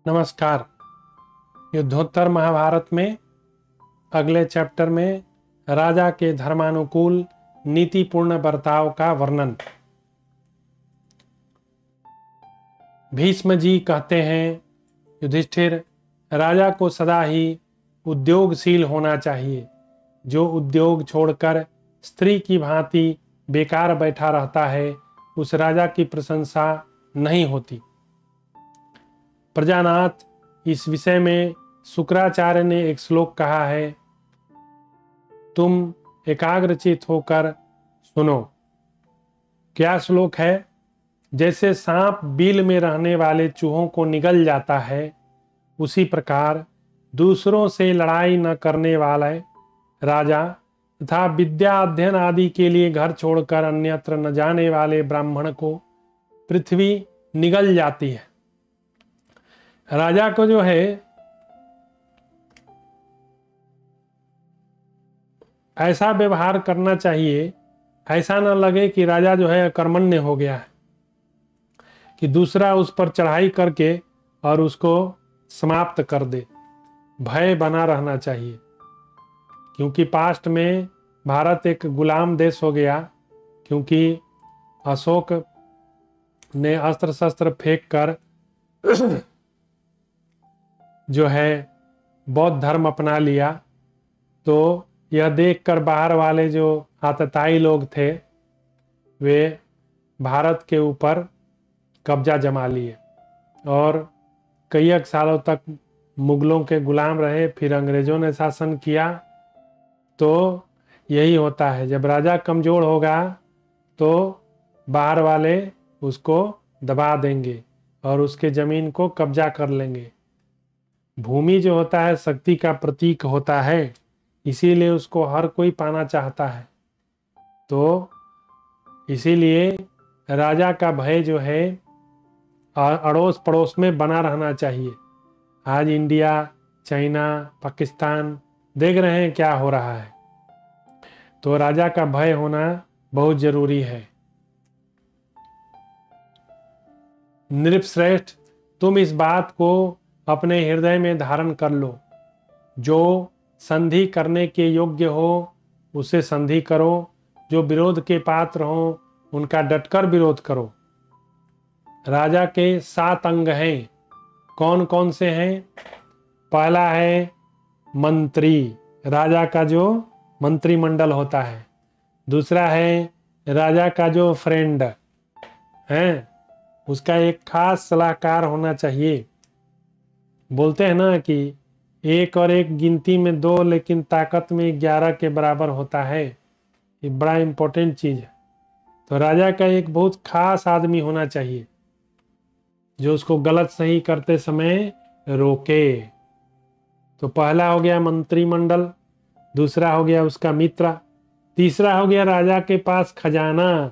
नमस्कार। युद्धोत्तर महाभारत में अगले चैप्टर में राजा के धर्मानुकूल नीतिपूर्ण बर्ताव का वर्णन। भीष्म जी कहते हैं, युधिष्ठिर, राजा को सदा ही उद्योगशील होना चाहिए। जो उद्योग छोड़कर स्त्री की भांति बेकार बैठा रहता है, उस राजा की प्रशंसा नहीं होती। प्रजानाथ, इस विषय में शुक्राचार्य ने एक श्लोक कहा है, तुम एकाग्रचित होकर सुनो। क्या श्लोक है? जैसे सांप बिल में रहने वाले चूहों को निगल जाता है, उसी प्रकार दूसरों से लड़ाई न करने वाले राजा तथा विद्या अध्ययन आदि के लिए घर छोड़कर अन्यत्र न जाने वाले ब्राह्मण को पृथ्वी निगल जाती है। राजा को जो है ऐसा व्यवहार करना चाहिए, ऐसा न लगे कि राजा जो है अकर्मण्य हो गया है, कि दूसरा उस पर चढ़ाई करके और उसको समाप्त कर दे। भय बना रहना चाहिए, क्योंकि पास्ट में भारत एक गुलाम देश हो गया, क्योंकि अशोक ने अस्त्र शस्त्र फेंक कर जो है बौद्ध धर्म अपना लिया। तो यह देखकर बाहर वाले जो आतताई लोग थे, वे भारत के ऊपर कब्जा जमा लिए और कई सालों तक मुगलों के गुलाम रहे। फिर अंग्रेजों ने शासन किया। तो यही होता है, जब राजा कमजोर होगा तो बाहर वाले उसको दबा देंगे और उसके जमीन को कब्जा कर लेंगे। भूमि जो होता है शक्ति का प्रतीक होता है, इसीलिए उसको हर कोई पाना चाहता है। तो इसीलिए राजा का भय जो है अड़ोस पड़ोस में बना रहना चाहिए। आज इंडिया, चाइना, पाकिस्तान देख रहे हैं क्या हो रहा है। तो राजा का भय होना बहुत जरूरी है। नृपश्रेष्ठ, तुम इस बात को अपने हृदय में धारण कर लो। जो संधि करने के योग्य हो उसे संधि करो, जो विरोध के पात्र हो उनका डटकर विरोध करो। राजा के 7 अंग हैं। कौन कौन से हैं? पहला है मंत्री, राजा का जो मंत्रिमंडल होता है। दूसरा है राजा का जो फ्रेंड है, उसका एक खास सलाहकार होना चाहिए। बोलते हैं ना कि 1 और 1 गिनती में 2 लेकिन ताकत में 11 के बराबर होता है। ये बड़ा इंपॉर्टेंट चीज है। तो राजा का एक बहुत खास आदमी होना चाहिए, जो उसको गलत सही करते समय रोके। तो पहला हो गया मंत्रिमंडल, दूसरा हो गया उसका मित्र, तीसरा हो गया राजा के पास खजाना।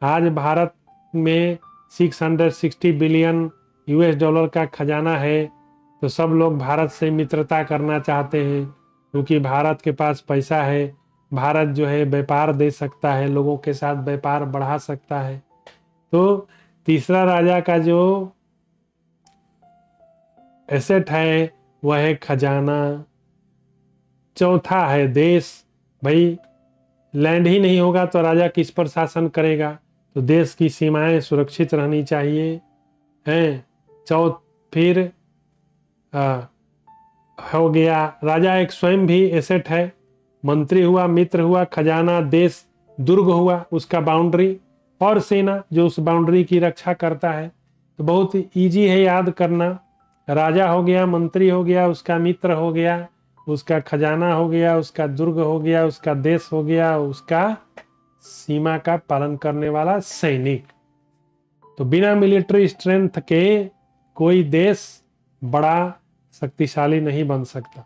आज भारत में 660 बिलियन US$ का खजाना है। तो सब लोग भारत से मित्रता करना चाहते हैं, क्योंकि भारत के पास पैसा है। भारत जो है व्यापार दे सकता है, लोगों के साथ व्यापार बढ़ा सकता है। तो तीसरा राजा का जो एसेट है वह है खजाना। चौथा है देश। भाई लैंड ही नहीं होगा तो राजा किस पर शासन करेगा? तो देश की सीमाएं सुरक्षित रहनी चाहिए हैं। फिर हो गया राजा एक स्वयं भी एसेट है। मंत्री हुआ, मित्र हुआ, खजाना, देश, दुर्ग हुआ उसका बाउंड्री, और सेना जो उस बाउंड्री की रक्षा करता है। तो बहुत इजी है याद करना। राजा हो गया, मंत्री हो गया, उसका मित्र हो गया, उसका खजाना हो गया, उसका दुर्ग हो गया, उसका देश हो गया, उसका सीमा का पालन करने वाला सैनिक। तो बिना मिलिट्री स्ट्रेंथ के कोई देश बड़ा शक्तिशाली नहीं बन सकता।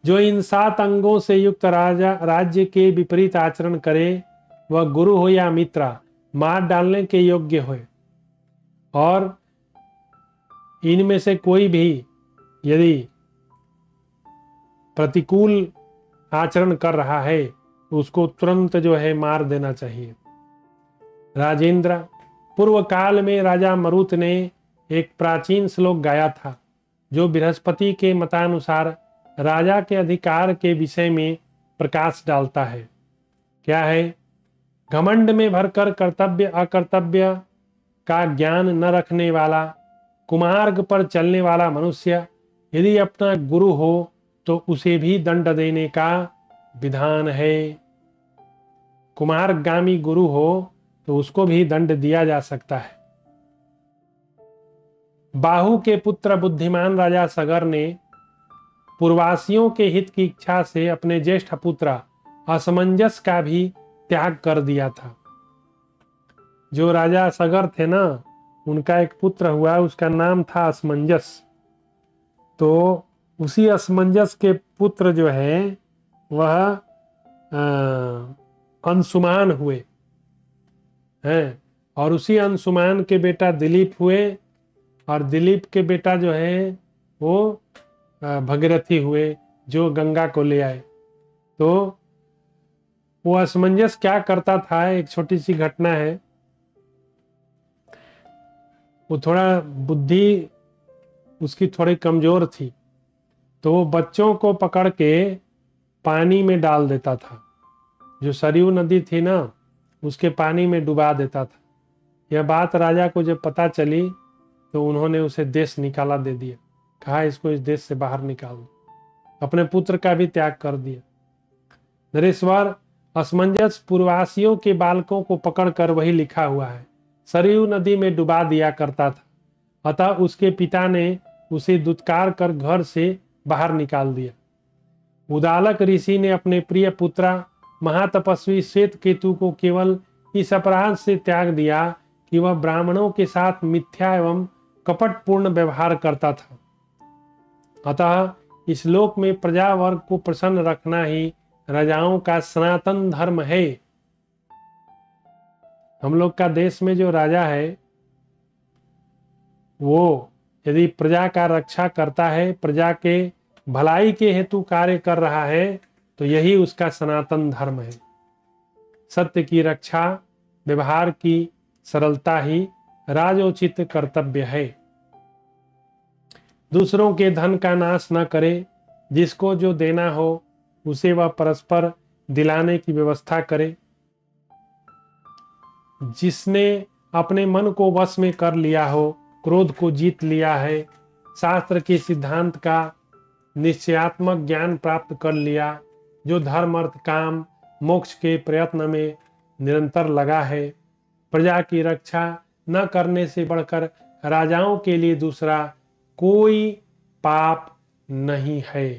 जो इन 7 अंगों से युक्त राज्य के विपरीत आचरण करे, वह गुरु हो या मित्र, मार डालने के योग्य हो। और इनमें से कोई भी यदि प्रतिकूल आचरण कर रहा है, उसको तुरंत जो है मार देना चाहिए। राजेंद्र, पूर्व काल में राजा मरुत ने एक प्राचीन श्लोक गाया था जो बृहस्पति के मतानुसार राजा के अधिकार के विषय में प्रकाश डालता है। क्या है? घमंड में भरकर कर्तव्य अकर्तव्य का ज्ञान न रखने वाला, कुमार्ग पर चलने वाला मनुष्य यदि अपना गुरु हो तो उसे भी दंड देने का विधान है। कुमार्गामी गुरु हो तो उसको भी दंड दिया जा सकता है। बाहु के पुत्र बुद्धिमान राजा सगर ने पूर्ववासियों के हित की इच्छा से अपने ज्येष्ठ पुत्र असमंजस का भी त्याग कर दिया था। जो राजा सगर थे ना, उनका एक पुत्र हुआ, उसका नाम था असमंजस। तो उसी असमंजस के पुत्र जो है वह अंशुमान हुए हैं, और उसी अंशुमान के बेटा दिलीप हुए, और दिलीप के बेटा जो है वो भगीरथी हुए जो गंगा को ले आए। तो वो असमंजस क्या करता था, एक छोटी सी घटना है। वो थोड़ा बुद्धि उसकी थोड़ी कमजोर थी, तो वो बच्चों को पकड़ के पानी में डाल देता था। जो सरयू नदी थी ना, उसके पानी में डुबा देता था। यह बात राजा को जब पता चली तो उन्होंने उसे देश निकाला दे दिया। कहा इसको इस देश से बाहर निकाल दो। अपने पुत्र का भी त्याग कर दिया। नरेश्वर असमंजस पूर्ववासियों के बालकों को पकड़कर, वही लिखा हुआ है, सरयू नदी में डुबा दिया करता था। अतः उसके पिता ने उसे दुत्कार कर घर से बाहर निकाल दिया। उदालक ऋषि ने अपने प्रिय पुत्र महातपस्वी श्वेत केतु को केवल इस अपराध से त्याग दिया कि वह ब्राह्मणों के साथ मिथ्या एवं कपटपूर्ण व्यवहार करता था। अतः इस लोक में प्रजा वर्ग को प्रसन्न रखना ही राजाओं का सनातन धर्म है। हम लोग का देश में जो राजा है वो यदि प्रजा का रक्षा करता है, प्रजा के भलाई के हेतु कार्य कर रहा है, तो यही उसका सनातन धर्म है। सत्य की रक्षा, व्यवहार की सरलता ही राजोचित कर्तव्य है। दूसरों के धन का नाश न करे, जिसको जो देना हो उसे वह परस्पर दिलाने की व्यवस्था करे। जिसने अपने मन को वश में कर लिया हो, क्रोध को जीत लिया है, शास्त्र के सिद्धांत का निश्चयात्मक ज्ञान प्राप्त कर लिया, जो धर्म अर्थ काम मोक्ष के प्रयत्न में निरंतर लगा है, प्रजा की रक्षा न करने से बढ़कर राजाओं के लिए दूसरा कोई पाप नहीं है।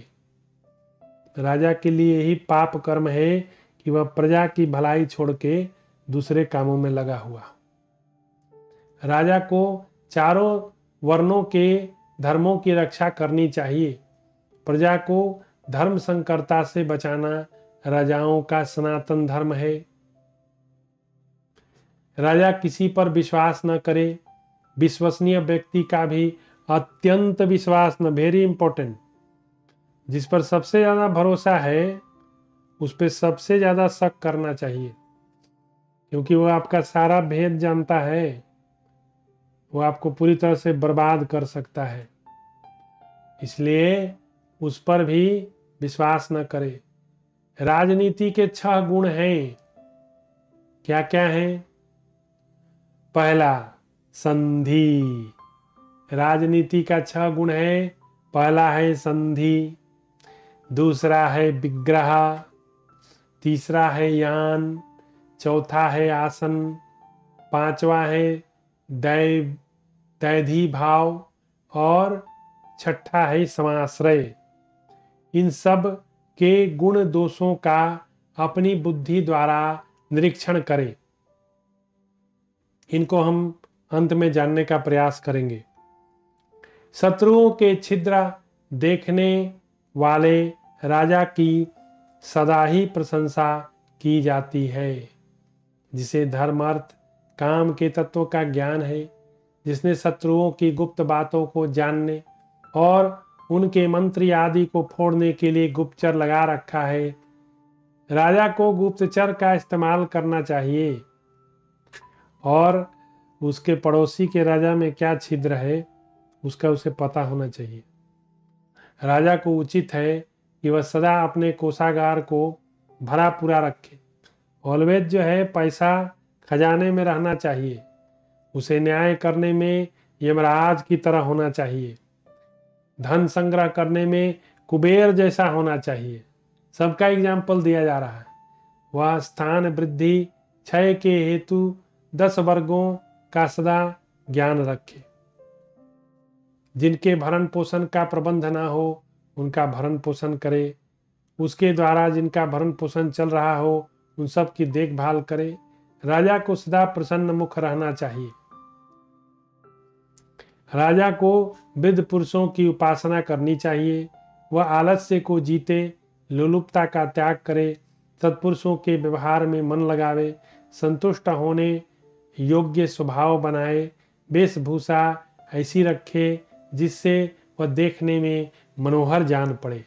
राजा के लिए यही पाप कर्म है कि वह प्रजा की भलाई छोड़ के दूसरे कामों में लगा हुआ। राजा को चारों वर्णों के धर्मों की रक्षा करनी चाहिए। प्रजा को धर्म संकरता से बचाना राजाओं का सनातन धर्म है। राजा किसी पर विश्वास न करे, विश्वसनीय व्यक्ति का भी अत्यंत विश्वास न, वेरी इंपॉर्टेंट। जिस पर सबसे ज्यादा भरोसा है उस पर सबसे ज्यादा शक करना चाहिए, क्योंकि वो आपका सारा भेद जानता है। वो आपको पूरी तरह से बर्बाद कर सकता है, इसलिए उस पर भी विश्वास न करे। राजनीति के 6 गुण हैं। क्या क्या हैं? पहला, संधि। राजनीति का 6 गुण है। पहला है संधि, दूसरा है विग्रह, तीसरा है यान, चौथा है आसन, पांचवा है दैधी भाव, और छठा है समाश्रय। इन सब के गुण दोषों का अपनी बुद्धि द्वारा निरीक्षण करें। इनको हम अंत में जानने का प्रयास करेंगे। शत्रुओं के छिद्र देखने वाले राजा की सदा ही प्रशंसा की जाती है। जिसे धर्म अर्थ काम के तत्वों का ज्ञान है, जिसने शत्रुओं की गुप्त बातों को जानने और उनके मंत्री आदि को फोड़ने के लिए गुप्तचर लगा रखा है, राजा को गुप्तचर का इस्तेमाल करना चाहिए। और उसके पड़ोसी के राजा में क्या छिद्र है उसका उसे पता होना चाहिए। राजा को उचित है कि वह सदा अपने कोषागार को भरा पूरा रखे। ऑलवेज जो है पैसा खजाने में रहना चाहिए। उसे न्याय करने में यमराज की तरह होना चाहिए। धन संग्रह करने में कुबेर जैसा होना चाहिए। सबका एग्जाम्पल दिया जा रहा है। वह स्थान वृद्धि क्षय के हेतु 10 वर्गों का सदा ज्ञान रखे। जिनके भरण पोषण का प्रबंध ना हो उनका भरण पोषण करे। उसके द्वारा जिनका भरण पोषण चल रहा हो उन सब की देखभाल करे। राजा को सदा प्रसन्न मुख रहना चाहिए। राजा को वृद्ध पुरुषों की उपासना करनी चाहिए। वह आलस्य को जीते, लोलुपता का त्याग करे, सत्पुरुषों के व्यवहार में मन लगावे, संतुष्ट होने योग्य स्वभाव बनाए, वेशभूषा ऐसी रखे जिससे वह देखने में मनोहर जान पड़े।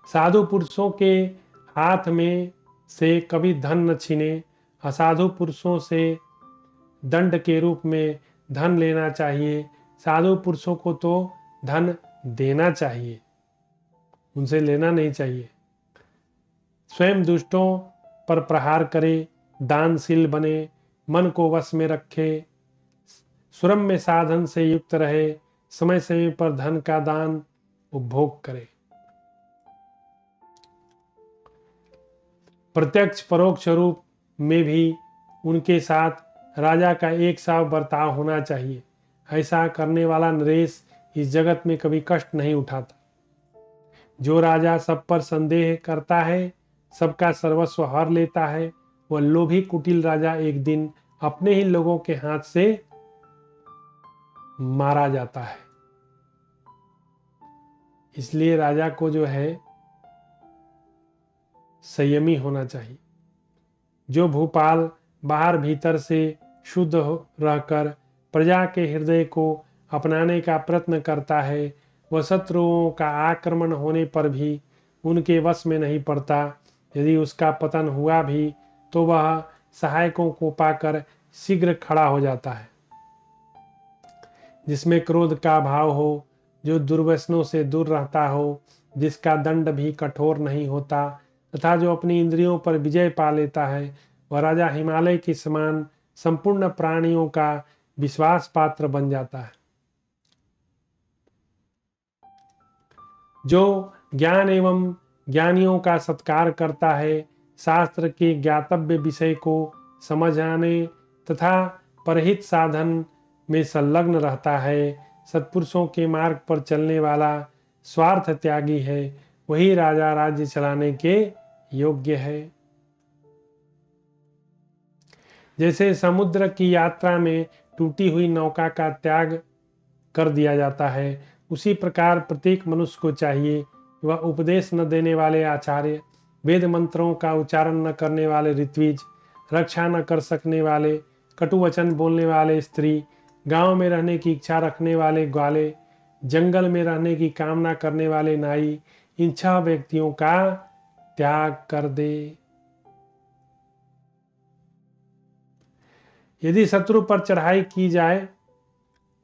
साधु पुरुषों के हाथ में से कभी धन न छीने। असाधु पुरुषों से दंड के रूप में धन लेना चाहिए। साधु पुरुषों को तो धन देना चाहिए, उनसे लेना नहीं चाहिए। स्वयं दुष्टों पर प्रहार करे, दानशील बने, मन को वश में रखे, सुरम्य साधन से युक्त रहे, समय समय पर धन का दान उपभोग करे। प्रत्यक्ष परोक्ष रूप में भी उनके साथ राजा का एक सा बर्ताव होना चाहिए। ऐसा करने वाला नरेश इस जगत में कभी कष्ट नहीं उठाता। जो राजा सब पर संदेह करता है, सबका सर्वस्व हर लेता है, वह लोभी कुटिल राजा एक दिन अपने ही लोगों के हाथ से मारा जाता है। इसलिए राजा को जो है संयमी होना चाहिए। जो भूपाल बाहर भीतर से शुद्ध रहकर प्रजा के हृदय को अपनाने का प्रयत्न करता है, वह शत्रुओं का आक्रमण होने पर भी उनके वश में नहीं पड़ता। यदि उसका पतन हुआ भी तो वह सहायकों को पाकर शीघ्र खड़ा हो जाता है। जिसमें क्रोध का भाव हो, जो दुर्व्यसनों से दूर रहता हो, जिसका दंड भी कठोर नहीं होता तथा जो अपनी इंद्रियों पर विजय पा लेता है, वह राजा हिमालय के समान संपूर्ण प्राणियों का विश्वास पात्र बन जाता है। जो ज्ञान एवं ज्ञानियों का सत्कार करता है, शास्त्र के ज्ञातव्य विषय को समझ आने तथा परहित साधन में संलग्न रहता है, सत्पुरुषों के मार्ग पर चलने वाला स्वार्थ त्यागी है, वही राजा राज्य चलाने के योग्य है। जैसे समुद्र की यात्रा में टूटी हुई नौका का त्याग कर दिया जाता है, उसी प्रकार प्रत्येक मनुष्य को चाहिए वह उपदेश न देने वाले आचार्य, वेद मंत्रों का उच्चारण न करने वाले ऋत्विज, रक्षा न कर सकने वाले, कटु वचन बोलने वाले स्त्री, गांव में रहने की इच्छा रखने वाले ग्वाले, जंगल में रहने की कामना करने वाले नाई, इन 6 व्यक्तियों का त्याग कर दे। यदि शत्रु पर चढ़ाई की जाए,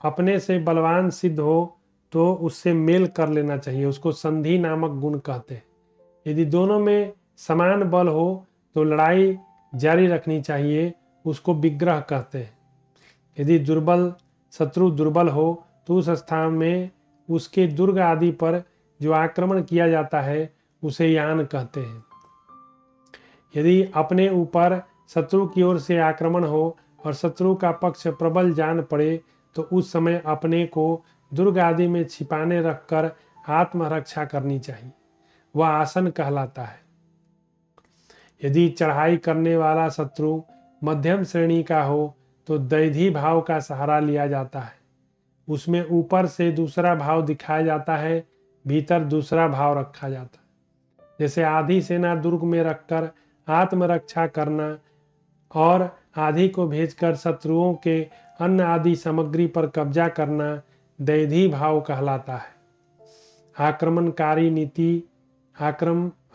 अपने से बलवान सिद्ध हो तो उससे मेल कर लेना चाहिए। उसको संधि नामक गुण कहते हैं। यदि दोनों में समान बल हो तो लड़ाई जारी रखनी चाहिए, उसको विग्रह कहते हैं। यदि शत्रु दुर्बल हो तो उस स्थान में उसके दुर्ग आदि पर जो आक्रमण किया जाता है उसे यान कहते हैं। यदि अपने ऊपर शत्रु की ओर से आक्रमण हो और शत्रु का पक्ष प्रबल जान पड़े तो उस समय अपने को दुर्ग आदि में छिपाने रखकर आत्मरक्षा करनी चाहिए, वह आसन कहलाता है। यदि चढ़ाई करने वाला शत्रु मध्यम श्रेणी का हो तो दैधी भाव का सहारा लिया जाता है। उसमें ऊपर से दूसरा भाव दिखाया जाता है, भीतर दूसरा भाव रखा जाता है। जैसे आधी सेना दुर्ग में रखकर आत्मरक्षा करना और आधी को भेजकर शत्रुओं के अन्न आदि सामग्री पर कब्जा करना दैधी भाव कहलाता है।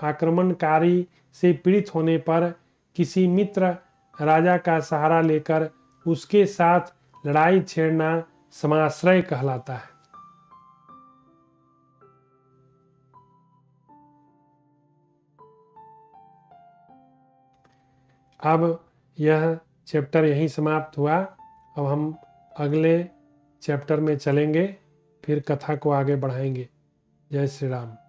आक्रमणकारी से पीड़ित होने पर किसी मित्र राजा का सहारा लेकर उसके साथ लड़ाई छेड़ना समाश्रय कहलाता है। अब यह चैप्टर यहीं समाप्त हुआ। अब हम अगले चैप्टर में चलेंगे, फिर कथा को आगे बढ़ाएंगे। जय श्री राम।